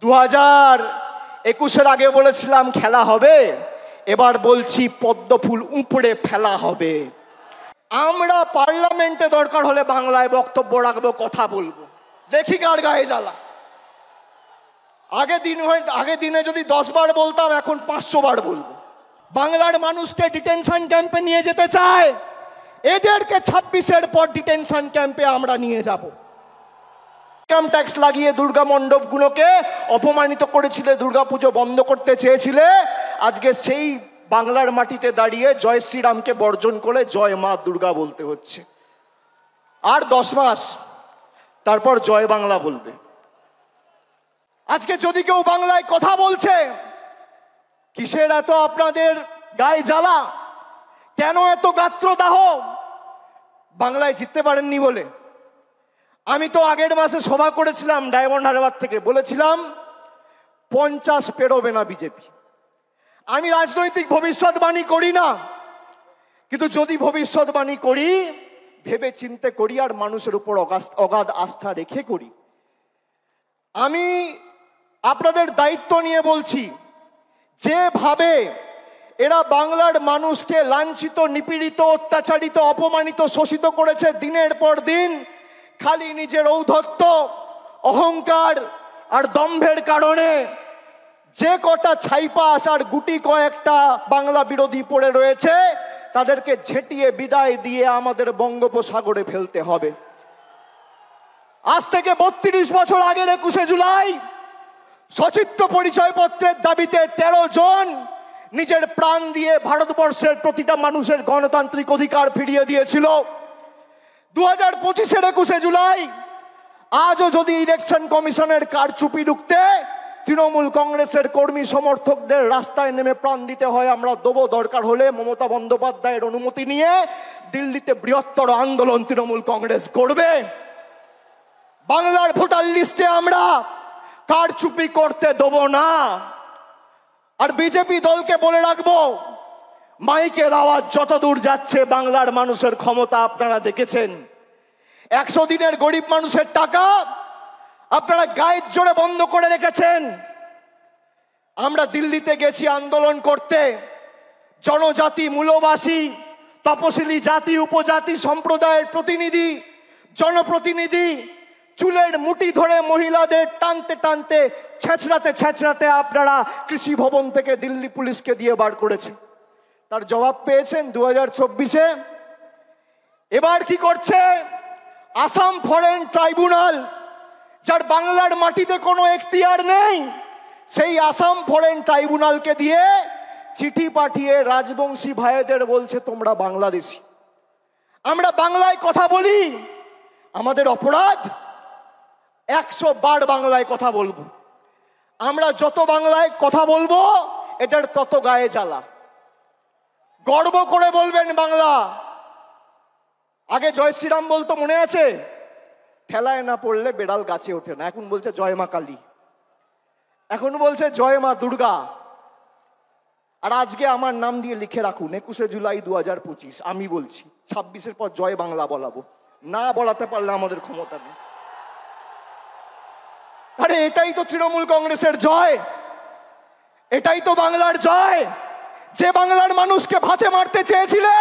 2021-এর আগে বলেছিলাম খেলা হবে, এবার বলছি পদ্ম ফুল উপড়ে ফেলা হবে। আমরা পার্লামেন্টে দরকার হলে বাংলায় বক্তব্য রাখবো, কথা বলবো, দেখি কার গায়ে জ্বালা। আগে দিনে যদি 10 বার বলতাম, এখন 500 বার বলবো। বাংলার মানুষকে ডিটেনশন ক্যাম্পে নিয়ে যেতে চায়, এদেরকে 26-এর পর ডিটেনশন ক্যাম্পে আমরা নিয়ে যাব। ইনকাম ট্যাক্স লাগিয়ে দুর্গা মণ্ডপগুলোকে অপমানিত করেছিলে, দুর্গাপুজো বন্ধ করতে চেয়েছিলে, আজকে সেই বাংলার মাটিতে দাঁড়িয়ে জয় শ্রীরামকে বর্জন করে জয় মা দুর্গা বলতে হচ্ছে। আর 10 মাস তারপর জয় বাংলা বলবে। আজকে যদি কেউ বাংলায় কথা বলছে, কিসের এত আপনাদের গায়ে জ্বালা? কেন এত গাত্রদাহ? বাংলায় জিততে পারেননি বলে? আমি তো আগের মাসে সভা করেছিলাম ডায়মন্ড হারবার থেকে, বলেছিলাম 50 পেরোবে না বিজেপি। আমি রাজনৈতিক ভবিষ্যৎবাণী করি না, কিন্তু যদি ভবিষ্যৎবাণী করি ভেবে চিন্তে করি আর মানুষের উপর অগাধ আস্থা রেখে করি। আমি আপনাদের দায়িত্ব নিয়ে বলছি, যেভাবে এরা বাংলার মানুষকে লাঞ্ছিত, নিপীড়িত, অত্যাচারিত, অপমানিত, শোষিত করেছে দিনের পর দিন, খালি নিজের ঔদ্ধত্য, অহংকার আর দম্ভের কারণে যে কটা ছাইপাস আর গুটি কয়েকটা বাংলা বিরোধী পড়ে রয়েছে, তাদেরকে ঝেঁটিয়ে বিদায় দিয়ে আমাদের বঙ্গোপসাগরে ফেলতে হবে। আজ থেকে 32 বছর আগের 21শে জুলাই সচিত্র পরিচয়পত্রের দাবিতে 13 জন নিজের প্রাণ দিয়ে ভারতবর্ষের প্রতিটা মানুষের গণতান্ত্রিক অধিকার ফিরিয়ে দিয়েছিল। 2025-এর 21শে জুলাই আজও যদি ইলেকশন কমিশনের কারচুপি রুখতে তৃণমূল কংগ্রেসের কর্মী সমর্থকদের রাস্তায় নেমে প্রাণ দিতে হয়, আমরা দেবো। দরকার হলে মমতা বন্দ্যোপাধ্যায়ের অনুমতি নিয়ে দিল্লিতে বৃহত্তর আন্দোলন তৃণমূল কংগ্রেস করবে। বাংলার ভোটার লিস্টে আমরা কারচুপি করতে দেবো না। আর বিজেপি দলকে বলে রাখবো, মাইকের আওয়াজ যত দূর যাচ্ছে, বাংলার মানুষের ক্ষমতা আপনারা দেখেছেন। 100 দিনের গরিব মানুষের টাকা আপনারা গায়ের জোরে বন্ধ করে রেখেছেন। আমরা দিল্লিতে গেছি আন্দোলন করতে, জনজাতি, মূলবাসী, তপশিলি জাতি, উপজাতি সম্প্রদায়ের প্রতিনিধি, জনপ্রতিনিধি চুলের মুঠি ধরে মহিলাদের টানতে টানতে, ছেঁচড়াতে ছেঁচড়াতে আপনারা কৃষি ভবন থেকে দিল্লি পুলিশকে দিয়ে বার করেছে। তার জবাব পেয়েছেন 2024-এ। এবার কি করছে আসাম ফরেন ট্রাইব্যুনাল, যার বাংলার মাটিতে কোনো এখতিয়ার নেই, সেই আসাম ফরেন ট্রাইব্যুনালকে দিয়ে চিঠি পাঠিয়ে রাজবংশী ভাইদের বলছে তোমরা বাংলাদেশি। আমরা বাংলায় কথা বলি, আমাদের অপরাধ? 100 বার বাংলায় কথা বলবো। আমরা যত বাংলায় কথা বলবো এটার তত গায়ে জ্বালা। গর্ব করে বলবেন বাংলা। আগে জয় শ্রীরাম বলতো, মনে আছে? ঠেলায় না পড়লে বেড়াল গাছে ওঠে না। এখন বলছে জয় মা কালী, এখন বলছে জয় মা দুর্গা। আর আজকে আমার নাম দিয়ে লিখে রাখুন 21শে জুলাই 2025। আমি বলছি 26-এর পর জয় বাংলা বলাবো। না বলাতে পারলে আমাদের ক্ষমতা নেই। আরে এটাই তো তৃণমূল কংগ্রেসের জয়, এটাই তো বাংলার জয়। যে বাংলার মানুষকে ভাতে মারতে চেয়েছিলে,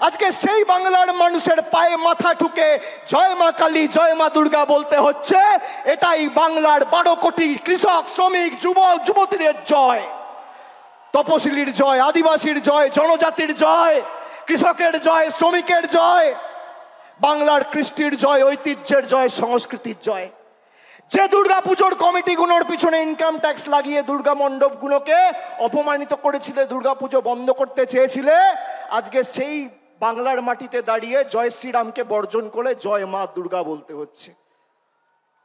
আজকে সেই বাংলার মানুষের পায়ে মাথা ঠুকে জয় মা কালী, জয় মা দুর্গা বলতে হচ্ছে। এটাই বাংলার 12 কোটি কৃষক, শ্রমিক, যুবক, যুবতীদের জয়, তপশিলির জয়, আদিবাসীর জয়, জনজাতির জয়, কৃষকের জয়, শ্রমিকের জয়, বাংলার কৃষ্টির জয়, ঐতিহ্যের জয়, সংস্কৃতির জয়। যে দুর্গাপুজোর কমিটিগুলোর পিছনে ইনকাম ট্যাক্স লাগিয়ে দুর্গা মণ্ডপগুলোকে অপমানিত করেছিলে, দুর্গাপুজো বন্ধ করতে চেয়েছিলে, আজকে সেই বাংলার মাটিতে দাঁড়িয়ে জয় শ্রীরামকে বর্জন করে জয় মা দুর্গা বলতে হচ্ছে।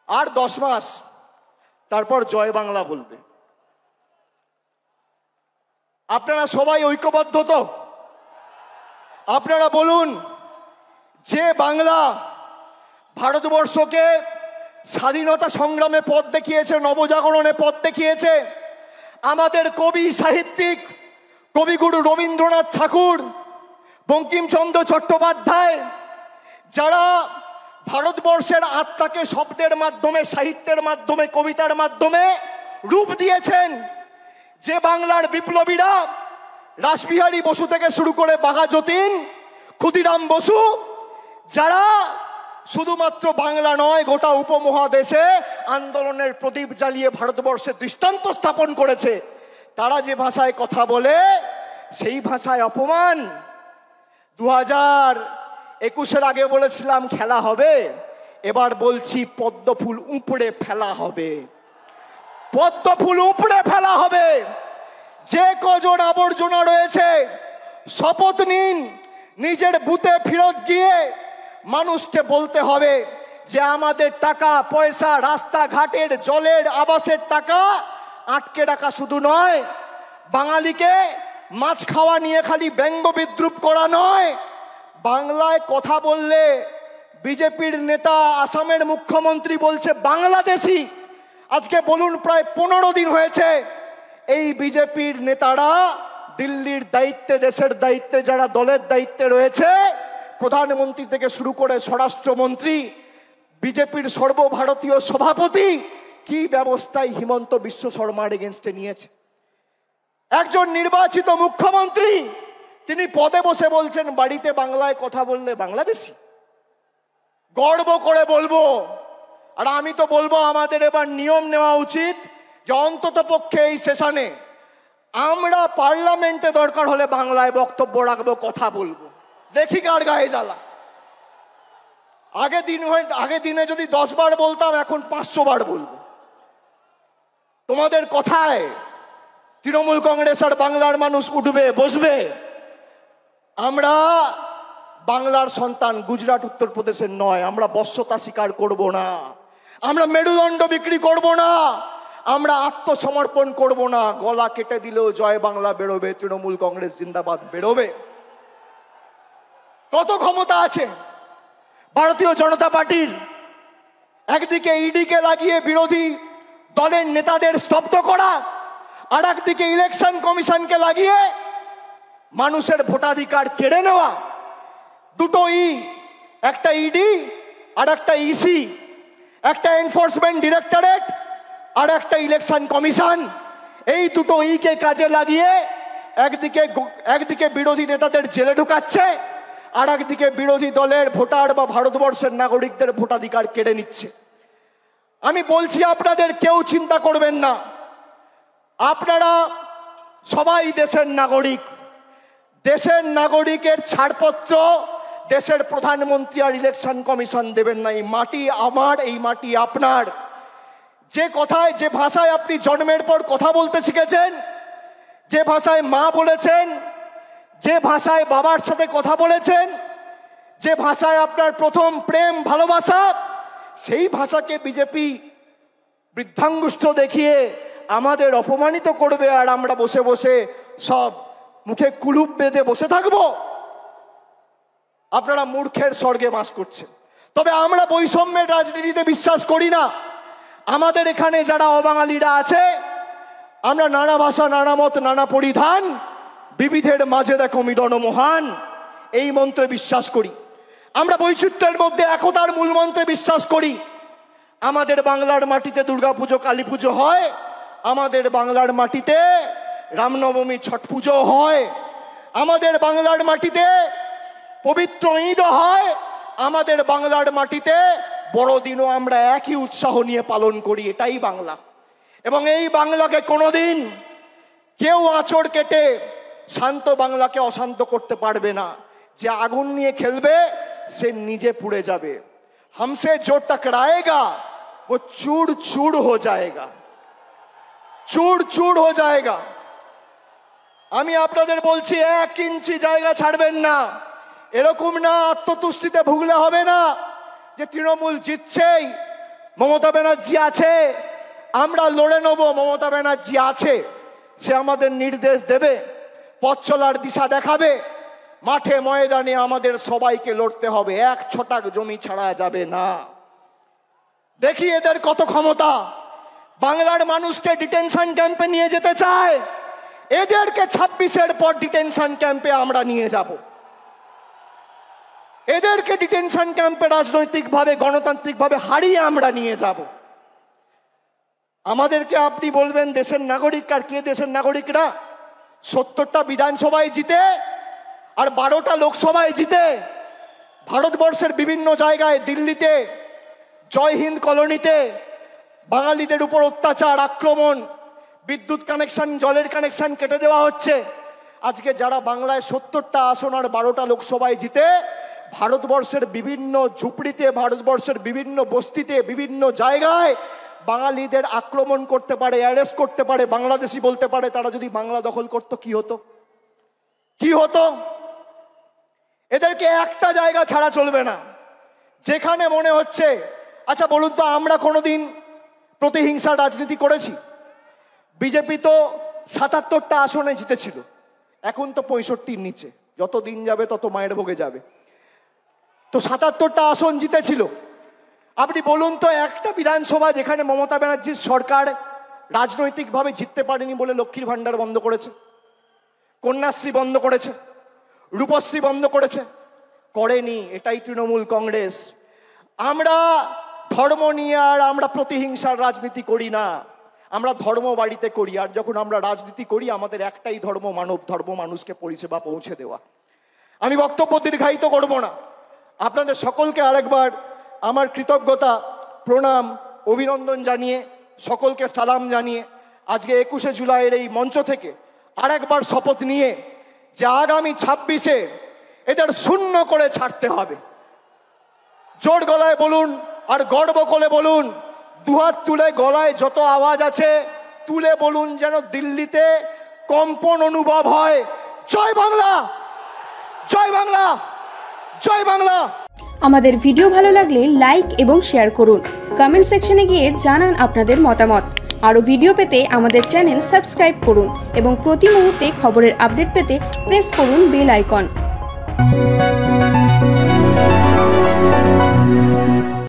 আর 10 মাস তারপর জয় বাংলা বলবে। আপনারা সবাই ঐক্যবদ্ধ তো? আপনারা বলুন, যে বাংলা ভারতবর্ষকে স্বাধীনতা সংগ্রামে পথ দেখিয়েছে, নবজাগরণে পথ দেখিয়েছে, আমাদের কবি, সাহিত্যিক, কবিগুরু রবীন্দ্রনাথ ঠাকুর, বঙ্কিমচন্দ্র চট্টোপাধ্যায়, যারা ভারতবর্ষের আত্মাকে শব্দের মাধ্যমে, সাহিত্যের মাধ্যমে, কবিতার মাধ্যমে রূপ দিয়েছেন, যে বাংলার বিপ্লবীরা রাসবিহারী বসু থেকে শুরু করে বাঘা যতীন, ক্ষুদিরাম বসু, যারা শুধুমাত্র বাংলা নয় গোটা উপমহাদেশে আন্দোলনের প্রদীপ জ্বালিয়ে ভারতবর্ষের দৃষ্টান্ত স্থাপন করেছে, তারা যে ভাষায় কথা বলে সেই ভাষায় অপমান। 2021-এর আগে বলেছিলাম খেলা হবে, এবার বলছি পদ্মফুল উপড়ে ফেলা হবে, পদ্মফুল উপড়ে ফেলা হবে। যে কজন আবর্জনা রয়েছে শপথ নিন, নিজের বুথে ফেরত গিয়ে মানুষকে বলতে হবে যে আমাদের টাকা পয়সা, রাস্তাঘাটের, জলের, আবাসের টাকা আটকে রাখা শুধু নয়, বাঙালিকে মাছ খাওয়া নিয়ে খালি ব্যঙ্গ বিদ্রুপ করা নয়, বাংলায় কথা বললে বিজেপির নেতা আসামের মুখ্যমন্ত্রী বলছে বাংলাদেশি। আজকে বলুন প্রায় 15 দিন হয়েছে এই বিজেপির নেতারা দিল্লির দায়িত্বে, দেশের দায়িত্বে, যারা দলের দায়িত্বে রয়েছে, প্রধানমন্ত্রী থেকে শুরু করে স্বরাষ্ট্রমন্ত্রী, বিজেপির সর্বভারতীয় সভাপতি, কি ব্যবস্থায় হিমন্ত বিশ্ব শর্মার এগেনস্টে নিয়েছে। একজন নির্বাচিত মুখ্যমন্ত্রী তিনি পদে বসে বলছেন বাড়িতে বাংলায় কথা বললে বাংলাদেশি। গর্ব করে বলবো, আর আমি তো বলবো আমাদের এবার নিয়ম নেওয়া উচিত যে অন্তত পক্ষে এই সেশনে আমরা পার্লামেন্টে দরকার হলে বাংলায় বক্তব্য রাখবো, কথা বলবো, দেখি কার গায়ে জ্বালা। আগে দিনে যদি 10 বার বলতাম, এখন 500 বার বলবো। তোমাদের কথায় তৃণমূল কংগ্রেস আর বাংলার মানুষ উঠবে, বসবে। আমরা বাংলার সন্তান, গুজরাট উত্তরপ্রদেশের নয়। আমরা বশ্যতা স্বীকার করব না, আমরা মেরুদণ্ড বিক্রি করব না, আমরা আত্মসমর্পণ করব না। গলা কেটে দিলেও জয় বাংলা বেরোবে, তৃণমূল কংগ্রেস জিন্দাবাদ বেরোবে। কত ক্ষমতা আছে ভারতীয় জনতা পার্টির। একদিকে ইডিকে লাগিয়ে বিরোধী দলের নেতাদের স্তব্ধ করা, আর একদিকে ইলেকশন কমিশনকে লাগিয়ে মানুষের ভোটাধিকার কেড়ে নেওয়া। দুটো একটা ইডি আর একটা ইসি, একটা এনফোর্সমেন্ট ডিরেক্টরেট আর একটা ইলেকশন কমিশন। এই দুটো কে কাজে লাগিয়ে একদিকে বিরোধী নেতাদের জেলে ঢুকাচ্ছে, আর একদিকে বিরোধী দলের ভোটার বা ভারতবর্ষের নাগরিকদের ভোটাধিকার কেড়ে নিচ্ছে। আমি বলছি আপনাদের, কেউ চিন্তা করবেন না, আপনারা সবাই দেশের নাগরিক। দেশের নাগরিকের ছাড়পত্র দেশের প্রধানমন্ত্রী আর ইলেকশন কমিশন দেবেন না। এই মাটি আমার, এই মাটি আপনার। যে ভাষায় আপনি জন্মের পর কথা বলতে শিখেছেন, যে ভাষায় মা বলেছেন, যে ভাষায় বাবার সাথে কথা বলেছেন, যে ভাষায় আপনার প্রথম প্রেম ভালোবাসা, সেই ভাষাকে বিজেপি বৃদ্ধাঙ্গুষ্ঠ দেখিয়ে আমাদের অপমানিত করবে, আর আমরা বসে বসে সব মুখে কুলুপ বেঁধে বসে থাকবো। আপনারা মূর্খের স্বর্গে বাস করছেন। তবে আমরা বৈষম্যের রাজনীতিতে বিশ্বাস করি না। আমাদের এখানে যারা অবাঙালিরা আছে, আমরা নানা ভাষা, নানা মত, নানা পরিধান, বিবিধের মাঝে দেখো মিলন মহান, এই মন্ত্রে বিশ্বাস করি। আমরা বৈচিত্র্যের মধ্যে একতার মূল মন্ত্রে বিশ্বাস করি। আমাদের বাংলার মাটিতে দুর্গাপুজো, কালী পুজো হয়, আমাদের বাংলার মাটিতে রামনবমী, ছট পুজো হয়, আমাদের বাংলার মাটিতে পবিত্র ঈদও হয়, আমাদের বাংলার মাটিতে বড়দিনও আমরা একই উৎসাহ নিয়ে পালন করি। এটাই বাংলা। এবং এই বাংলাকে কোনোদিন কেউ আঁচড় কেটে শান্ত বাংলাকে অশান্ত করতে পারবে না। যে আগুন নিয়ে খেলবে সে নিজে পুড়ে যাবে। हमसे जो टकराएगा वो चूर चूर हो जाएगा, चूर चूर हो जाएगा। আমি আপনাদের বলছি, 1 ইঞ্চি জায়গা ছাড়বেন না। এরকম না আত্মতুষ্টিতে ভুগলে হবে না যে তৃণমূল জিতছেই, মমতা ব্যানার্জি আছে, আমরা লড়ে নেব। মমতা ব্যানার্জি আছে, সে আমাদের নির্দেশ দেবে, পথ চলার দিশা দেখাবে। মাঠে ময়দানে আমাদের সবাইকে লড়তে হবে, 1 ছটাক জমি ছাড়া যাবে না। দেখি এদের কত ক্ষমতা। বাংলার মানুষকে ডিটেনশন ক্যাম্পে নিয়ে যেতে চায়, এদেরকে 26-এর পর ডিটেনশন ক্যাম্পে আমরা নিয়ে যাব। এদেরকে ডিটেনশন ক্যাম্পে রাজনৈতিকভাবে, গণতান্ত্রিকভাবে হারিয়ে আমরা নিয়ে যাব। আমাদেরকে আপনি বলবেন দেশের নাগরিক, আর কে দেশের নাগরিক না? 70টা বিধানসভায় জিতে আর 12টা লোকসভায় জিতে ভারতবর্ষের বিভিন্ন জায়গায়, দিল্লিতে, জয় হিন্দ কলোনিতে বাঙালিদের উপর অত্যাচার, আক্রমণ, বিদ্যুৎ কানেকশন, জলের কানেকশন কেটে দেওয়া হচ্ছে। আজকে যারা বাংলায় 70টা আসন আর 12টা লোকসভায় জিতে ভারতবর্ষের বিভিন্ন ঝুপড়িতে, ভারতবর্ষের বিভিন্ন বস্তিতে, বিভিন্ন জায়গায় বাঙালিদের আক্রমণ করতে পারে, অ্যারেস্ট করতে পারে, বাংলাদেশি বলতে পারে, তারা যদি বাংলা দখল করতো কি হতো? কি হতো? এদেরকে একটা জায়গা ছাড়া চলবে না, যেখানে মনে হচ্ছে। আচ্ছা বলুন তো, আমরা কোনোদিন প্রতিহিংসার রাজনীতি করেছি? বিজেপি তো 77টা আসনে জিতেছিল, এখন তো 65-র নিচে, যত দিন যাবে তত মায়ের ভোগে যাবে। তো 77টা আসন জিতেছিল। আপনি বলুন তো, একটা বিধানসভা যেখানে মমতা ব্যানার্জির সরকার রাজনৈতিকভাবে জিততে পারেনি বলে লক্ষ্মীর ভান্ডার বন্ধ করেছে, কন্যাশ্রী বন্ধ করেছে, রূপশ্রী বন্ধ করেছে? করেনি। এটাই তৃণমূল কংগ্রেস। আমরা ধর্ম নিয়ে আর আমরা প্রতিহিংসার রাজনীতি করি না, আমরা ধর্ম বাড়িতে করি। আর যখন আমরা রাজনীতি করি আমাদের একটাই ধর্ম, মানব ধর্ম, মানুষকে পরিষেবা পৌঁছে দেওয়া। আমি বক্তব্য দীর্ঘায়িত করব না। আপনাদের সকলকে আরেকবার আমার কৃতজ্ঞতা, প্রণাম, অভিনন্দন জানিয়ে, সকলকে সালাম জানিয়ে আজকে 21শে জুলাইয়ের এই মঞ্চ থেকে আরেকবার শপথ নিয়ে যে আগামী 26-এ এদের শূন্য করে ছাড়তে হবে। জোর গলায় বলুন আর গর্ব করে বলুন, দুহাত তুলে গলায় যত আওয়াজ আছে তুলে বলুন, যেন দিল্লিতে কম্পন অনুভব হয়। জয় বাংলা, জয় বাংলা, জয় বাংলা। আমাদের ভিডিও ভালো লাগলে লাইক এবং শেয়ার করুন। কমেন্ট সেকশনে গিয়ে জানান আপনাদের মতামত। আরও ভিডিও পেতে আমাদের চ্যানেল সাবস্ক্রাইব করুন এবং প্রতি মুহূর্তে খবরের আপডেট পেতে প্রেস করুন বেল আইকন।